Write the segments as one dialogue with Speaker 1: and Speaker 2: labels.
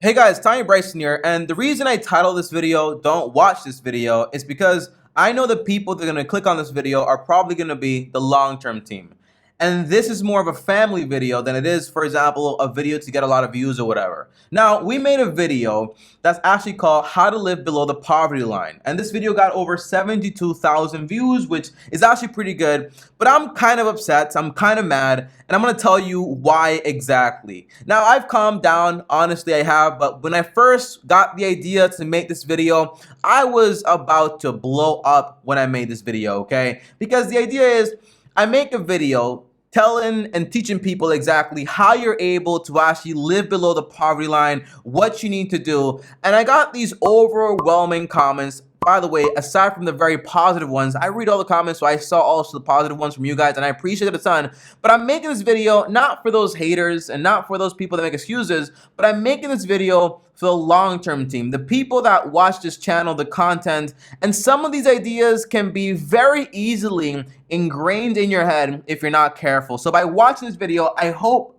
Speaker 1: Hey guys, TommyBryson here, and the reason I titled this video, "Don't watch this video," is because I know the people that are going to click on this video are probably going to be the long-term team. And this is more of a family video than it is, for example, a video to get a lot of views or whatever. Now, we made a video that's actually called How to Live Below the Poverty Line. And this video got over 72,000 views, which is actually pretty good. But I'm kind of upset, I'm kind of mad, and I'm going to tell you why exactly. Now, I've calmed down, honestly I have, but when I first got the idea to make this video, I was about to blow up when I made this video, okay? Because the idea is, I make a video telling and teaching people exactly how you're able to actually live below the poverty line, what you need to do. And I got these overwhelming comments. By the way, aside from the very positive ones, I read all the comments, so I saw also the positive ones from you guys, and I appreciate it a ton. But I'm making this video not for those haters and not for those people that make excuses, but I'm making this video for the long-term team, the people that watch this channel, the content, and some of these ideas can be very easily ingrained in your head if you're not careful. So by watching this video, I hope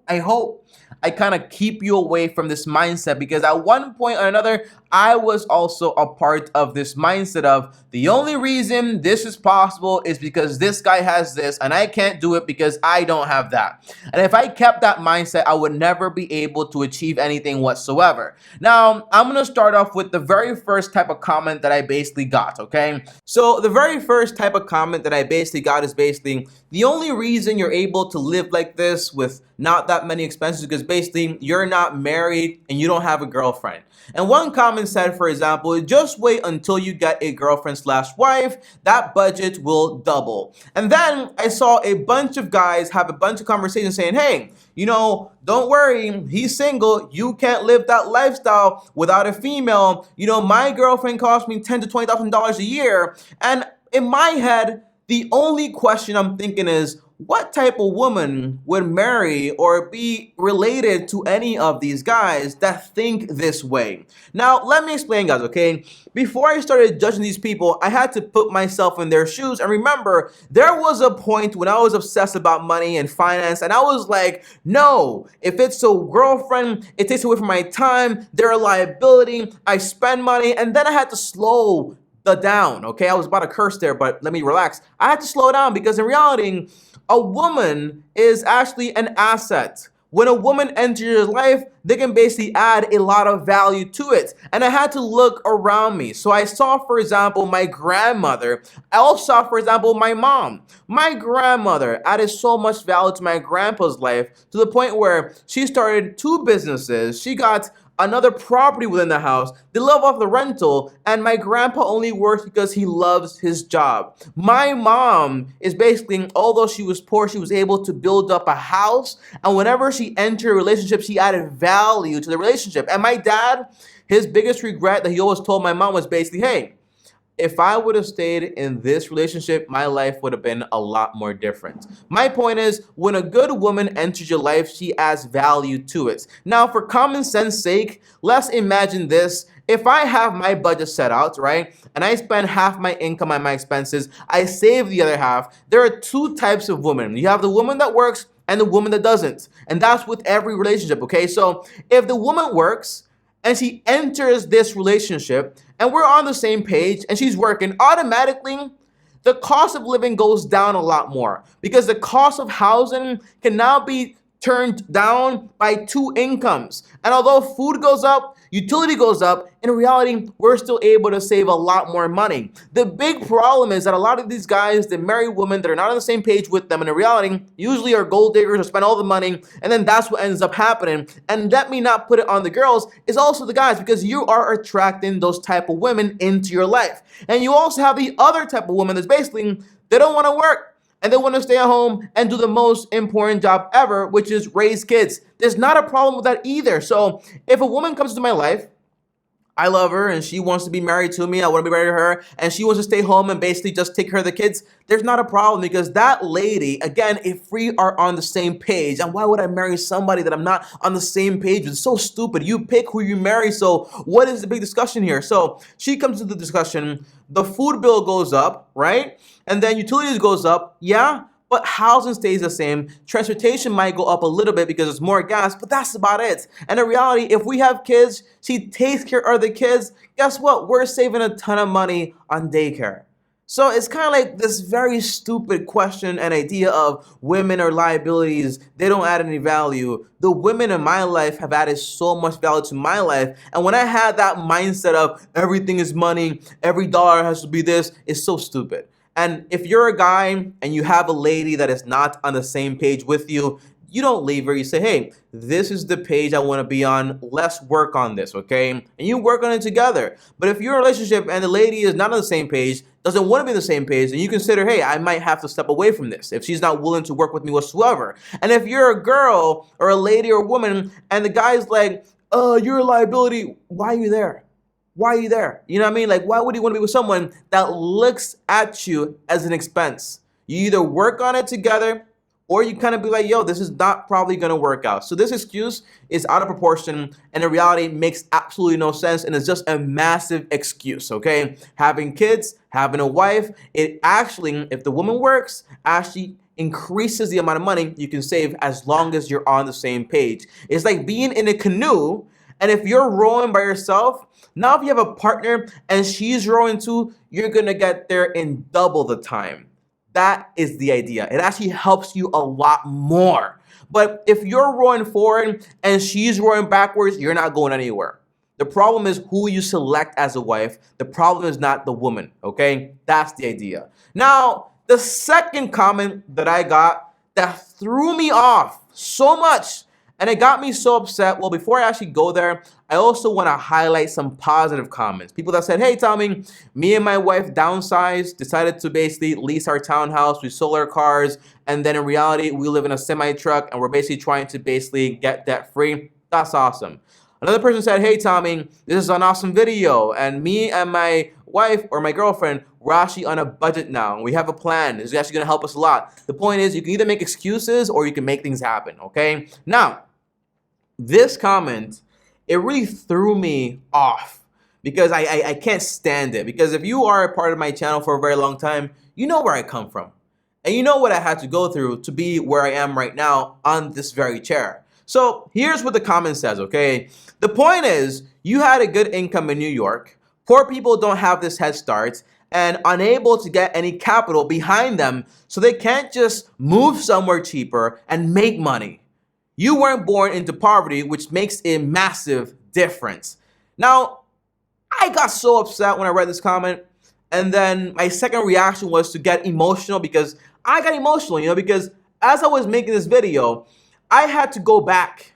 Speaker 1: I kind of keep you away from this mindset, because at one point or another, I was also a part of this mindset of the only reason this is possible is because this guy has this and I can't do it because I don't have that. And if I kept that mindset, I would never be able to achieve anything whatsoever. Now, I'm going to start off with the very first type of comment that I basically got, okay? So the very first type of comment that I basically got is basically, the only reason you're able to live like this with not that many expenses is because basically you're not married and you don't have a girlfriend. And one comment said, for example, just wait until you get a girlfriend/wife, that budget will double. And then I saw a bunch of guys have a bunch of conversations saying, hey, you know, don't worry, he's single, you can't live that lifestyle without a female. You know, my girlfriend cost me $10,000 to $20,000 a year. And in my head, the only question I'm thinking is, what type of woman would marry or be related to any of these guys that think this way? Now, let me explain, guys, okay? Before I started judging these people, I had to put myself in their shoes. And remember, there was a point when I was obsessed about money and finance, and I was like, no, if it's a girlfriend, it takes away from my time, they're a liability, I spend money, and then I had to slow down, okay? I was about to curse there, but let me relax. I had to slow down because in reality, a woman is actually an asset. When a woman enters your life, they can basically add a lot of value to it. And I had to look around me. So I saw, for example, my grandmother. I also saw, for example, my mom. My grandmother added so much value to my grandpa's life to the point where she started 2 businesses. She got another property within the house. They live off the rental, and my grandpa only works because he loves his job. My mom is basically, although she was poor, she was able to build up a house, and whenever she entered a relationship, she added value to the relationship. And my dad, his biggest regret that he always told my mom was basically, hey, if I would have stayed in this relationship, my life would have been a lot more different. My point is, when a good woman enters your life, she adds value to it. Now, for common sense sake, let's imagine this. If I have my budget set out, right, and I spend half my income on my expenses, I save the other half, there are 2 types of women. You have the woman that works and the woman that doesn't. And that's with every relationship, okay? So if the woman works, and she enters this relationship and we're on the same page and she's working, automatically the cost of living goes down a lot more, because the cost of housing can now be turned down by 2 incomes. And although food goes up, utility goes up, in reality, we're still able to save a lot more money. The big problem is that a lot of these guys, they marry women that are not on the same page with them, and in reality, usually are gold diggers or spend all the money, and then that's what ends up happening. And let me not put it on the girls, it's also the guys, because you are attracting those type of women into your life. And you also have the other type of woman that's basically, they don't want to work. And they want to stay at home and do the most important job ever, which is raise kids. There's not a problem with that either. So if a woman comes into my life, I love her and she wants to be married to me, I want to be married to her, and she wants to stay home and basically just take care of the kids, there's not a problem, because that lady, again, if we are on the same page, and why would I marry somebody that I'm not on the same page with? It's so stupid. You pick who you marry, so what is the big discussion here? So she comes to the discussion, the food bill goes up, right? And then utilities goes up, yeah, but housing stays the same. Transportation might go up a little bit because there's more gas, but that's about it. And in reality, if we have kids, she takes care of the kids, guess what? We're saving a ton of money on daycare. So it's kind of like this very stupid question and idea of women are liabilities. They don't add any value. The women in my life have added so much value to my life. And when I had that mindset of everything is money, every dollar has to be this, it's so stupid. And if you're a guy and you have a lady that is not on the same page with you, you don't leave her. You say, hey, this is the page I want to be on. Let's work on this, okay? And you work on it together. But if you're in a relationship and the lady is not on the same page, doesn't want to be on the same page, then you consider, hey, I might have to step away from this if she's not willing to work with me whatsoever. And if you're a girl or a lady or a woman and the guy's like, you're a liability, why are you there? Why are you there? You know what I mean? Like, why would you want to be with someone that looks at you as an expense? You either work on it together or you kind of be like, yo, this is not probably going to work out. So this excuse is out of proportion and in reality makes absolutely no sense and it's just a massive excuse, okay? Having kids, having a wife, it actually, if the woman works, actually increases the amount of money you can save as long as you're on the same page. It's like being in a canoe, and if you're rowing by yourself, now if you have a partner and she's rowing too, you're going to get there in double the time. That is the idea. It actually helps you a lot more. But if you're rowing forward and she's rowing backwards, you're not going anywhere. The problem is who you select as a wife. The problem is not the woman, okay? That's the idea. Now, the second comment that I got that threw me off so much and it got me so upset. Well, before I actually go there, I also want to highlight some positive comments. People that said, hey, Tommy, me and my wife downsized, decided to basically lease our townhouse, we sold our cars, and then in reality, we live in a semi-truck, and we're basically trying to basically get debt-free. That's awesome. Another person said, hey, Tommy, this is an awesome video, and me and my wife or my girlfriend, we're actually on a budget now. We have a plan. This is actually going to help us a lot. The point is, you can either make excuses or you can make things happen, okay? Now, this comment, it really threw me off because I can't stand it. Because if you are a part of my channel for a very long time, you know where I come from. And you know what I had to go through to be where I am right now on this very chair. So here's what the comment says, okay? The point is, you had a good income in New York. Poor people don't have this head start and unable to get any capital behind them, so they can't just move somewhere cheaper and make money. You weren't born into poverty, which makes a massive difference. Now, I got so upset when I read this comment, and then my second reaction was to get emotional because I got emotional, because as I was making this video, I had to go back,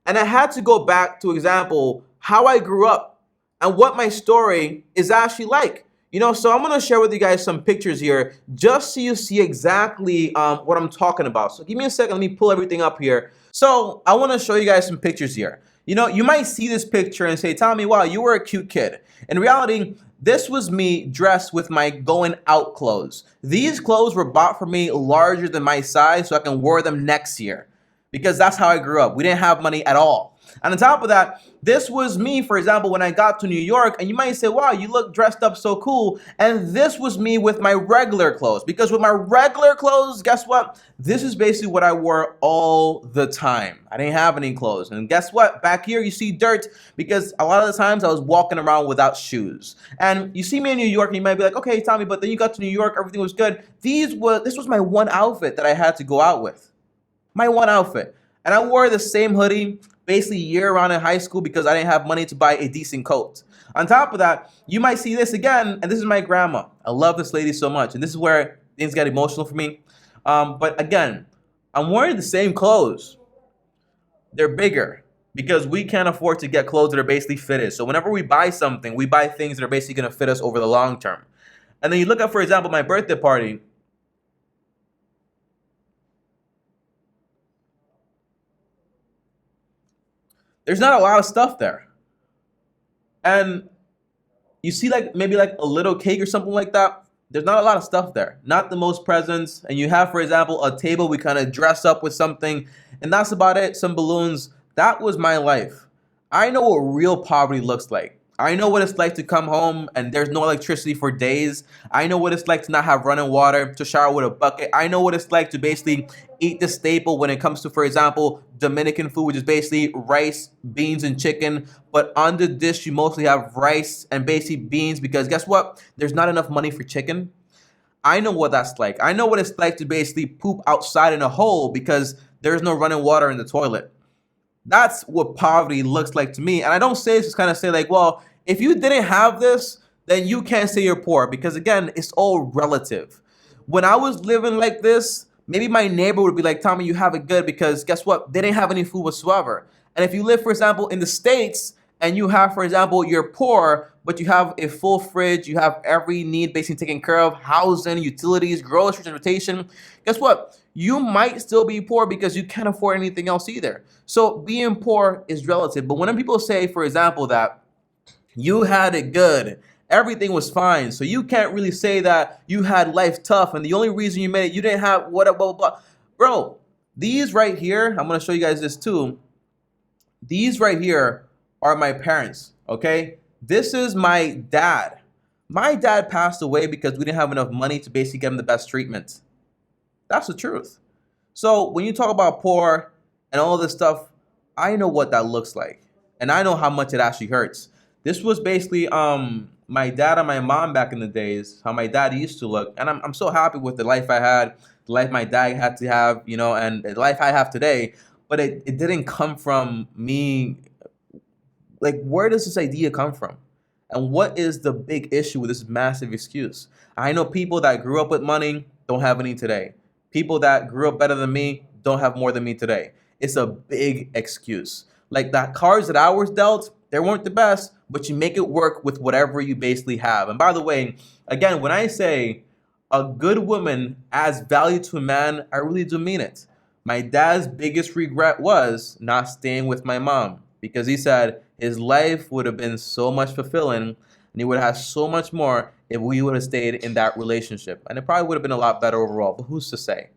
Speaker 1: and I had to go back to example how I grew up and what my story is actually like. So I'm going to share with you guys some pictures here just so you see exactly what I'm talking about. So give me a second. Let me pull everything up here. So I want to show you guys some pictures here. You might see this picture and say, Tommy, wow, you were a cute kid. In reality, this was me dressed with my going out clothes. These clothes were bought for me larger than my size so I can wear them next year because that's how I grew up. We didn't have money at all. And on top of that, this was me, for example, when I got to New York, and you might say, wow, you look dressed up so cool. And this was me with my regular clothes, because with my regular clothes, guess what? This is basically what I wore all the time. I didn't have any clothes. And guess what? Back here, you see dirt, because a lot of the times I was walking around without shoes. And you see me in New York, and you might be like, okay, Tommy, but then you got to New York, everything was good. This was my one outfit that I had to go out with. My one outfit. And I wore the same hoodie basically year-round in high school because I didn't have money to buy a decent coat. On top of that, you might see this again, and this is my grandma. I love this lady so much, and this is where things get emotional for me. But again, I'm wearing the same clothes. They're bigger because we can't afford to get clothes that are basically fitted. So whenever we buy something, we buy things that are basically going to fit us over the long term. And then you look at, for example, my birthday party. There's not a lot of stuff there. And you see maybe a little cake or something like that. There's not a lot of stuff there. Not the most presents. And you have, for example, a table we kind of dress up with something. And that's about it. Some balloons. That was my life. I know what real poverty looks like. I know what it's like to come home and there's no electricity for days. I know what it's like to not have running water, to shower with a bucket. I know what it's like to basically eat the staple when it comes to, for example, Dominican food, which is basically rice, beans, and chicken. But on the dish, you mostly have rice and basically beans because guess what? There's not enough money for chicken. I know what that's like. I know what it's like to basically poop outside in a hole because there's no running water in the toilet. That's what poverty looks like to me. And I don't say this to kind of say like, well, if you didn't have this, then you can't say you're poor because again, it's all relative. When I was living like this, maybe my neighbor would be like, Tommy, you have it good because guess what? They didn't have any food whatsoever. And if you live, for example, in the States and you have, for example, you're poor, but you have a full fridge, you have every need basically taken care of, housing, utilities, groceries, transportation, guess what? You might still be poor because you can't afford anything else either. So being poor is relative. But when people say, for example, that you had it good, everything was fine, so you can't really say that you had life tough and the only reason you made it, you didn't have what, blah, blah, blah. Bro, these right here, I'm going to show you guys this too. These right here are my parents, okay? This is my dad. My dad passed away because we didn't have enough money to basically get him the best treatment. That's the truth. So when you talk about poor and all this stuff, I know what that looks like. And I know how much it actually hurts. This was basically my dad and my mom back in the days, how my dad used to look. And I'm so happy with the life I had, the life my dad had to have, you know, and the life I have today. But it didn't come from me. Like, where does this idea come from? And what is the big issue with this massive excuse? I know people that grew up with money don't have any today. People that grew up better than me don't have more than me today. It's a big excuse. Like the cards that I was dealt, they weren't the best, but you make it work with whatever you basically have. And by the way, again, when I say a good woman adds value to a man, I really do mean it. My dad's biggest regret was not staying with my mom because he said his life would have been so much fulfilling and he would have had so much more if we would have stayed in that relationship. And it probably would have been a lot better overall, but who's to say?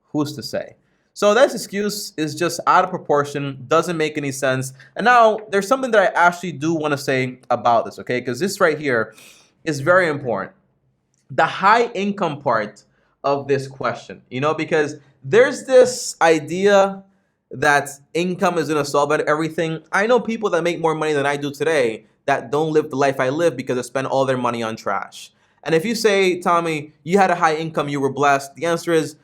Speaker 1: Who's to say? So that excuse is just out of proportion, doesn't make any sense. And now there's something that I actually do want to say about this, okay? Because this right here is very important. The high income part of this question, you know, because there's this idea that income is going to solve everything. I know people that make more money than I do today that don't live the life I live because they spend all their money on trash. And if you say, Tommy, you had a high income, you were blessed, the answer is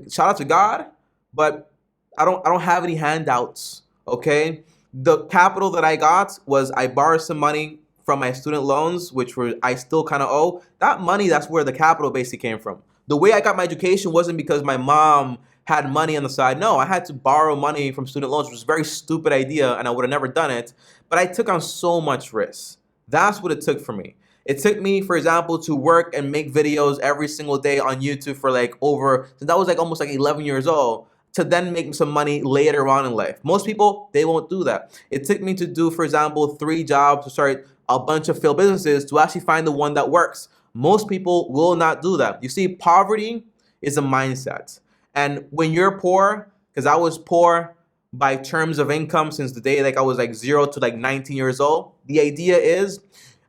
Speaker 1: shout out to God, but I don't have any handouts, okay? The capital that I got was I borrowed some money from my student loans, which were I still kind of owe. That money, that's where the capital basically came from. The way I got my education wasn't because my mom had money on the side. No, I had to borrow money from student loans, which was a very stupid idea, and I would have never done it. But I took on so much risk. That's what it took for me. It took me, for example, to work and make videos every single day on YouTube for like so that was like almost like 11 years old, to then make some money later on in life. Most people, they won't do that. It took me to do, for example, 3 jobs to start a bunch of failed businesses to actually find the one that works. Most people will not do that. You see, poverty is a mindset. And when you're poor, because I was poor by terms of income since the day like I was like 0 to like 19 years old, the idea is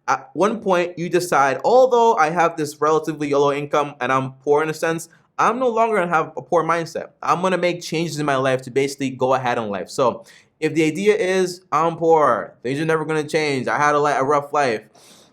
Speaker 1: at one point you decide, although I have this relatively low income and I'm poor in a sense, I'm no longer gonna have a poor mindset. I'm gonna make changes in my life to basically go ahead in life. So if the idea is I'm poor, things are never gonna change, I had a rough life.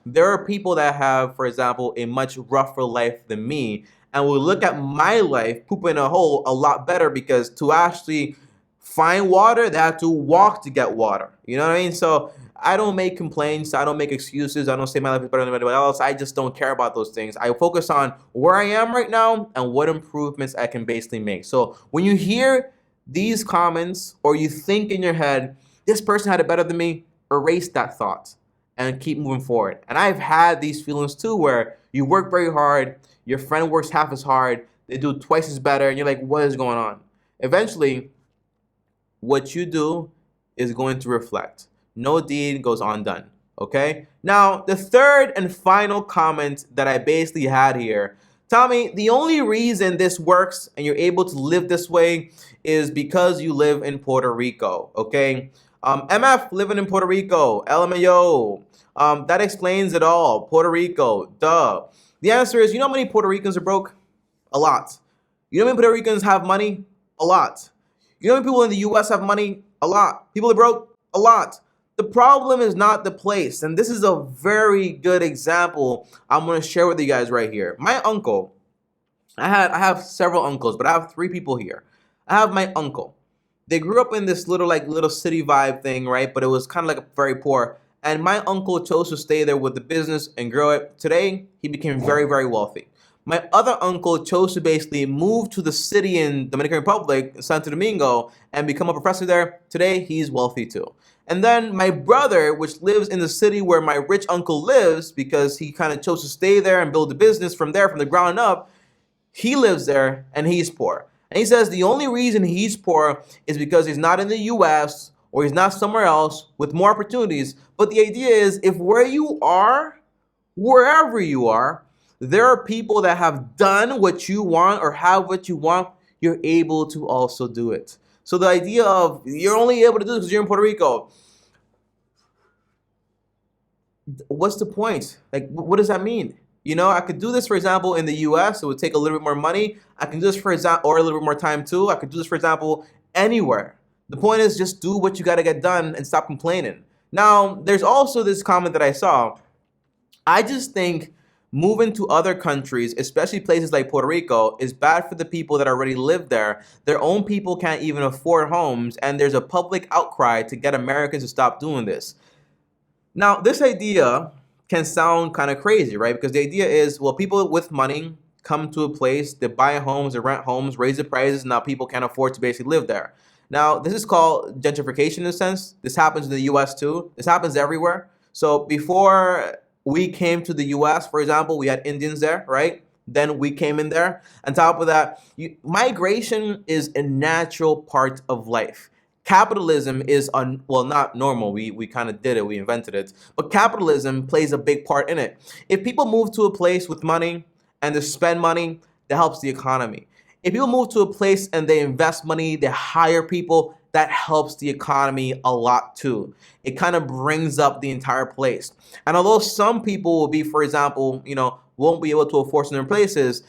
Speaker 1: There are people that have, for example, a much rougher life than me, and will look at my life, poop in a hole, a lot better because to actually find water, they have to walk to get water. You know what I mean? So I don't make complaints. I don't make excuses. I don't say my life is better than anybody else. I just don't care about those things. I focus on where I am right now and what improvements I can basically make. So when you hear these comments or you think in your head, this person had it better than me, erase that thought and keep moving forward. And I've had these feelings too where you work very hard, your friend works half as hard, they do twice as better, and you're like, what is going on? Eventually, what you do is going to reflect. No deed goes undone, okay? Now, the third and final comment that I basically had here, Tommy, the only reason this works and you're able to live this way is because you live in Puerto Rico, okay? MF living in Puerto Rico, LMAO. That explains it all. Puerto Rico, duh. The answer is, you know how many Puerto Ricans are broke? A lot. You know how many Puerto Ricans have money? A lot. You know how many people in the US have money? A lot. People are broke? A lot. The problem is not the place. And this is a very good example I'm going to share with you guys right here. My uncle, I have several uncles, but I have three people here. I have my uncle. They grew up in this little city vibe thing, right? But it was kind of like very poor. And my uncle chose to stay there with the business and grow it. Today, he became very, very wealthy. My other uncle chose to basically move to the city in Dominican Republic, Santo Domingo, and become a professor there. Today, he's wealthy too. And then my brother, which lives in the city where my rich uncle lives, because he kind of chose to stay there and build a business from there, from the ground up, he lives there and he's poor. And he says the only reason he's poor is because he's not in the US or he's not somewhere else with more opportunities. But the idea is, if where you are, wherever you are, there are people that have done what you want or have what you want, you're able to also do it. So the idea of you're only able to do this because you're in Puerto Rico, what's the point? Like, what does that mean? You know, I could do this, for example, in the US. It would take a little bit more money. I can do this, for example, or a little bit more time too. I could do this, for example, anywhere. The point is just do what you got to get done and stop complaining. Now, there's also this comment that I saw. I just think moving to other countries, especially places like Puerto Rico, is bad for the people that already live there. Their own people can't even afford homes, and there's a public outcry to get Americans to stop doing this. Now, this idea can sound kind of crazy, right? Because the idea is, well, people with money come to a place, they buy homes, they rent homes, raise the prices, now people can't afford to basically live there. Now, this is called gentrification in a sense. This happens in the US too. This happens everywhere. So before we came to the US, for example, we had Indians there, right? Then we came in there. On top of that, migration is a natural part of life. Capitalism is, well, not normal. We kind of did it. We invented it. But capitalism plays a big part in it. If people move to a place with money and they spend money, that helps the economy. If people move to a place and they invest money, they hire people, that helps the economy a lot too. It kind of brings up the entire place. And although some people will be, for example, won't be able to afford certain places,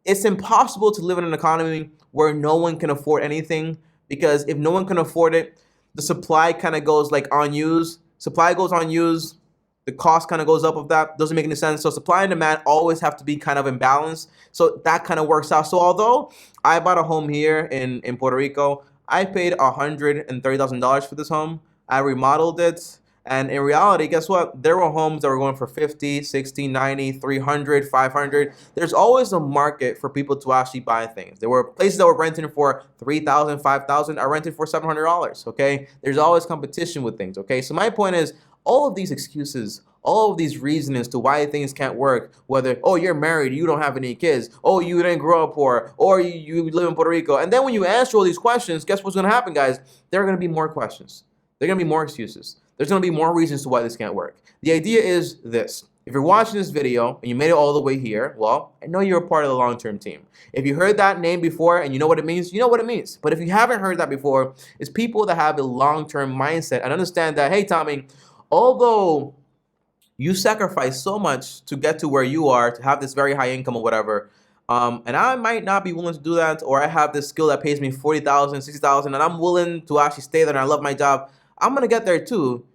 Speaker 1: it's impossible to live in an economy where no one can afford anything, because if no one can afford it, the supply kind of goes like unused. Supply goes unused, the cost kind of goes up of that. Doesn't make any sense. So supply and demand always have to be kind of in balance. So that kind of works out. So although I bought a home here in Puerto Rico, I paid $130,000 for this home. I remodeled it. And in reality, guess what? There were homes that were going for 50, 60, 90, 300, 500. There's always a market for people to actually buy things. There were places that were renting for $3,000, $5,000. I rented for $700, okay? There's always competition with things, okay? So my point is, all of these excuses, all of these reasons to why things can't work, whether, oh, you're married, you don't have any kids, oh, you didn't grow up poor, or you live in Puerto Rico. And then when you answer all these questions, guess what's going to happen, guys? There are going to be more questions. There are going to be more excuses. There's going to be more reasons to why this can't work. The idea is this. If you're watching this video and you made it all the way here, well, I know you're a part of the long-term team. If you heard that name before and you know what it means, you know what it means. But if you haven't heard that before, it's people that have a long-term mindset and understand that, hey, Tommy, although you sacrifice so much to get to where you are, to have this very high income or whatever, and I might not be willing to do that, or I have this skill that pays me $40,000, $60,000, and I'm willing to actually stay there and I love my job, I'm going to get there too.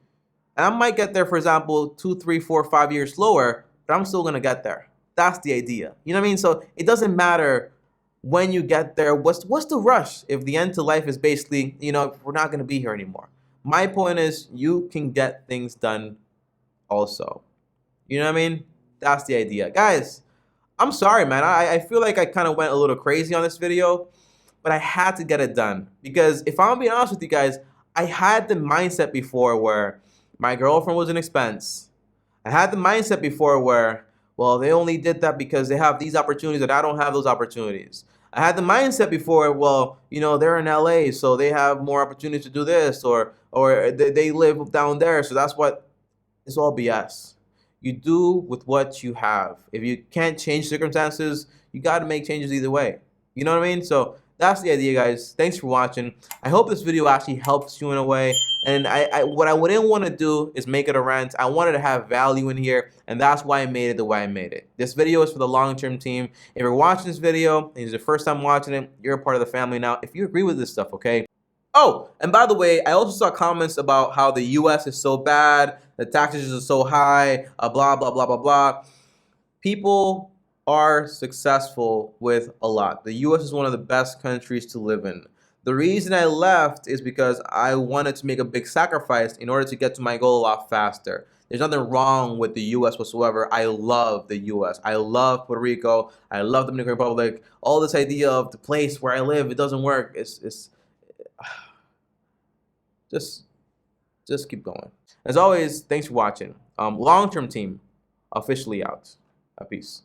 Speaker 1: And I might get there, for example, 2, 3, 4, 5 years slower, but I'm still going to get there. That's the idea. You know what I mean? So it doesn't matter when you get there. What's the rush if the end to life is basically, we're not going to be here anymore? My point is, you can get things done also. You know what I mean? That's the idea. Guys, I'm sorry, man. I feel like I kind of went a little crazy on this video, but I had to get it done. Because if I'm being honest with you guys, I had the mindset before where my girlfriend was an expense. I had the mindset before where, well, they only did that because they have these opportunities and I don't have those opportunities. I had the mindset before, well, they're in LA, so they have more opportunities to do this, or they live down there, so that's what. It's all BS. You do with what you have. If you can't change circumstances, you got to make changes either way. You know what I mean? So that's the idea, guys. Thanks for watching. I hope this video actually helps you in a way. And what I wouldn't want to do is make it a rant. I wanted to have value in here, and that's why I made it the way I made it. This video is for the long-term team. If you're watching this video and it's your first time watching it, you're a part of the family now. If you agree with this stuff, okay? Oh, and by the way, I also saw comments about how the US is so bad, the taxes are so high, blah, blah, blah, blah, blah. People are successful with a lot. The US is one of the best countries to live in. The reason I left is because I wanted to make a big sacrifice in order to get to my goal a lot faster. There's nothing wrong with the US whatsoever. I love the US. I love Puerto Rico. I love the Dominican Republic. All this idea of the place where I live, it doesn't work. It's just keep going. As always, thanks for watching. Long-term team officially out. Peace.